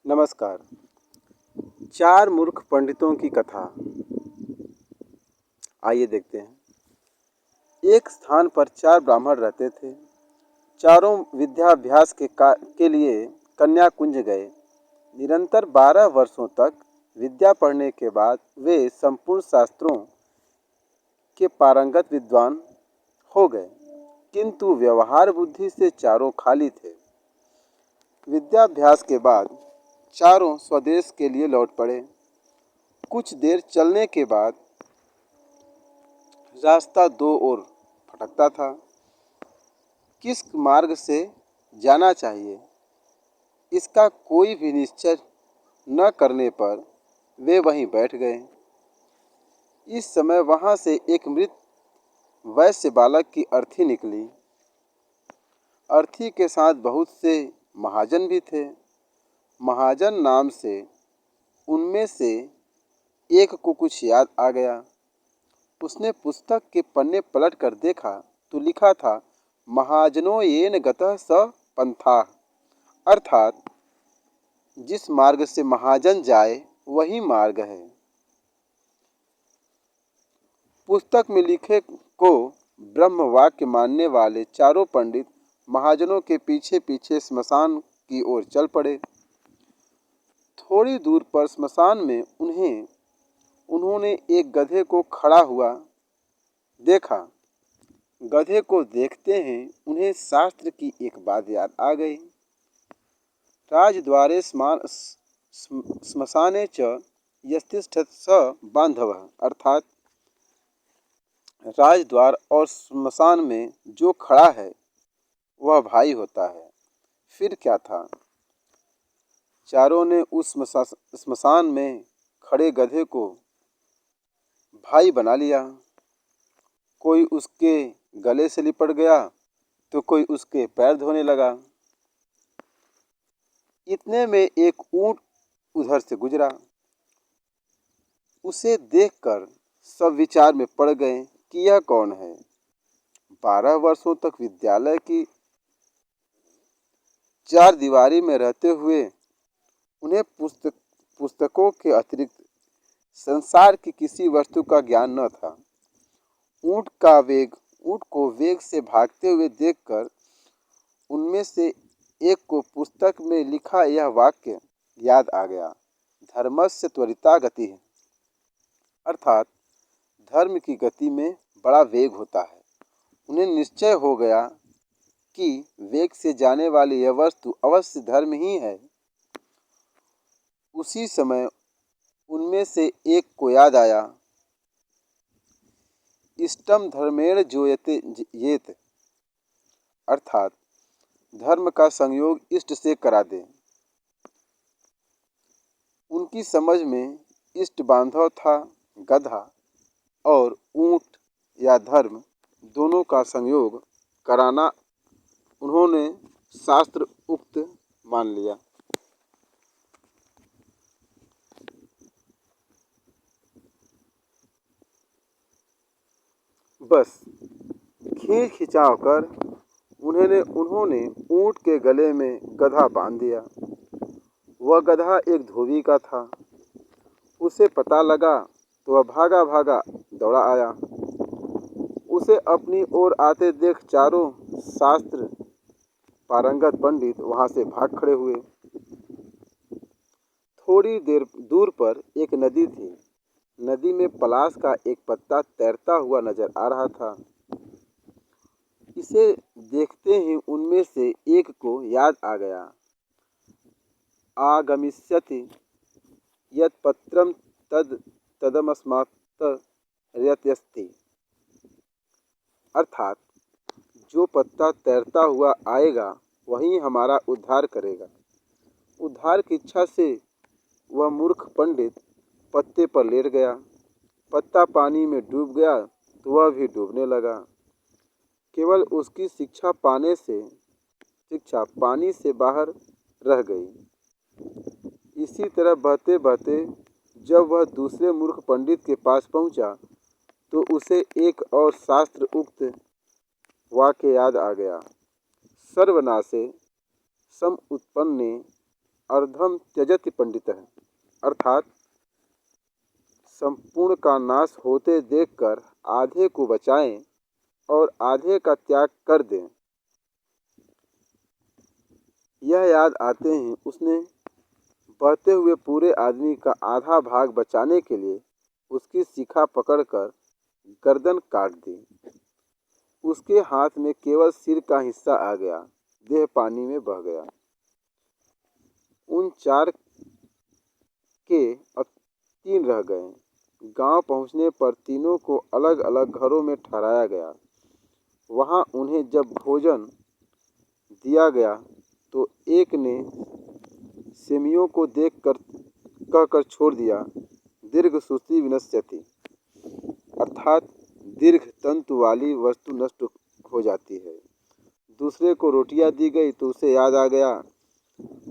नमस्कार। चार मूर्ख पंडितों की कथा। आइए देखते हैं। एक स्थान पर चार ब्राह्मण रहते थे। चारों विद्याभ्यास के लिए कन्या कुंज गए। निरंतर 12 वर्षों तक विद्या पढ़ने के बाद वे संपूर्ण शास्त्रों के पारंगत विद्वान हो गए, किंतु व्यवहार बुद्धि से चारों खाली थे। विद्याभ्यास के बाद चारों स्वदेश के लिए लौट पड़े। कुछ देर चलने के बाद रास्ता दो ओर भटकता था। किस मार्ग से जाना चाहिए, इसका कोई भी निश्चय न करने पर वे वहीं बैठ गए। इस समय वहां से एक मृत वैश्य बालक की अर्थी निकली। अर्थी के साथ बहुत से महाजन भी थे। महाजन नाम से उनमें से एक को कुछ याद आ गया। उसने पुस्तक के पन्ने पलट कर देखा तो लिखा था, महाजनो येन गतः स पंथाः, अर्थात जिस मार्ग से महाजन जाए वही मार्ग है। पुस्तक में लिखे को ब्रह्म वाक्य मानने वाले चारों पंडित महाजनों के पीछे पीछे स्मशान की ओर चल पड़े। थोड़ी दूर पर स्मशान में उन्होंने एक गधे को खड़ा हुआ देखा। गधे को देखते ही उन्हें शास्त्र की एक बात याद आ गई। राजद्वारे श्मशाने च यस्तिष्ठत् स बांधवः, अर्थात राजद्वार और श्मशान में जो खड़ा है वह भाई होता है। फिर क्या था, चारों ने उस श्मशान में खड़े गधे को भाई बना लिया। कोई उसके गले से लिपट गया तो कोई उसके पैर धोने लगा। इतने में एक ऊंट उधर से गुजरा। उसे देखकर सब विचार में पड़ गए कि यह कौन है। 12 वर्षों तक विद्यालय की चार दीवारी में रहते हुए उन्हें पुस्तकों के अतिरिक्त संसार की किसी वस्तु का ज्ञान न था। ऊंट को वेग से भागते हुए देखकर उनमें से एक को पुस्तक में लिखा यह वाक्य याद आ गया, धर्मस्य त्वरिता गति, अर्थात धर्म की गति में बड़ा वेग होता है। उन्हें निश्चय हो गया कि वेग से जाने वाली यह वस्तु अवश्य धर्म ही है। उसी समय उनमें से एक को याद आया, इष्टम धर्मेण जोयते येत, अर्थात धर्म का संयोग इष्ट से करा दे। उनकी समझ में इष्ट बांधव था गधा और ऊंट या धर्म दोनों का संयोग कराना उन्होंने शास्त्र उक्त मान लिया। बस खींच खिंचाव कर उन्होंने ऊंट के गले में गधा बांध दिया। वह गधा एक धोबी का था। उसे पता लगा तो वह भागा भागा दौड़ा आया। उसे अपनी ओर आते देख चारों शास्त्र पारंगत पंडित वहां से भाग खड़े हुए। थोड़ी देर दूर पर एक नदी थी। नदी में पलाश का एक पत्ता तैरता हुआ नजर आ रहा था। इसे देखते ही उनमें से एक को याद आ गया, आगमिष्यति यत् पत्रम तदमस्मात् रयत्यस्ति, अर्थात जो पत्ता तैरता हुआ आएगा वही हमारा उद्धार करेगा। उद्धार की इच्छा से वह मूर्ख पंडित पत्ते पर लेट गया। पत्ता पानी में डूब गया तो वह भी डूबने लगा। केवल उसकी शिक्षा पानी से बाहर रह गई। इसी तरह बहते बहते जब वह दूसरे मूर्ख पंडित के पास पहुंचा तो उसे एक और शास्त्र उक्त वाक्य याद आ गया, सर्वनाशे समुत्पन्ने अर्धम त्यजति पंडितः, अर्थात संपूर्ण का नाश होते देखकर आधे को बचाएं और आधे का त्याग कर दें। यह याद आते ही उसने बहते हुए पूरे आदमी का आधा भाग बचाने के लिए उसकी शिखा पकड़कर गर्दन काट दी। उसके हाथ में केवल सिर का हिस्सा आ गया, देह पानी में बह गया। उन चार के अब तीन रह गए। गांव पहुंचने पर तीनों को अलग अलग घरों में ठहराया गया। वहां उन्हें जब भोजन दिया गया तो एक ने सेमियों को देखकर कहकर छोड़ दिया, दीर्घ सुस्ती विनश्यति, अर्थात दीर्घ तंतु वाली वस्तु नष्ट हो जाती है। दूसरे को रोटियां दी गई तो उसे याद आ गया,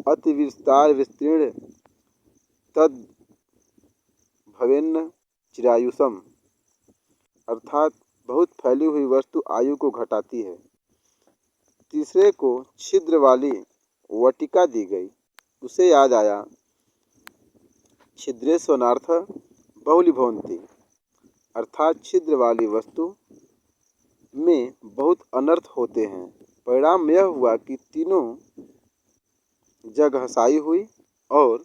अति विस्तार विस्तीर्ण तद भवेन्न चिरायुषम, अर्थात बहुत फैली हुई वस्तु आयु को घटाती है। तीसरे को छिद्र वाली वटिका दी गई, उसे याद आया, छिद्रेष्वनार्थ बहुलीभवन्ति, अर्थात छिद्र वाली वस्तु में बहुत अनर्थ होते हैं। परिणाम यह हुआ कि तीनों जग हसाई हुई और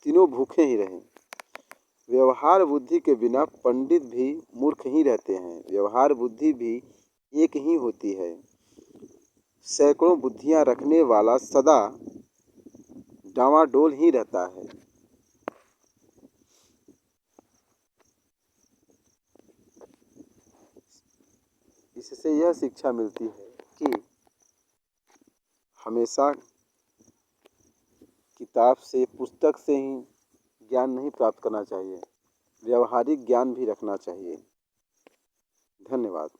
तीनों भूखे ही रहे। व्यवहार बुद्धि के बिना पंडित भी मूर्ख ही रहते हैं। व्यवहार बुद्धि भी एक ही होती है। सैकड़ों बुद्धियां रखने वाला सदा डावाडोल ही रहता है। इससे यह शिक्षा मिलती है कि हमेशा किताब से, पुस्तक से ही ज्ञान नहीं प्राप्त करना चाहिए, व्यवहारिक ज्ञान भी रखना चाहिए। धन्यवाद।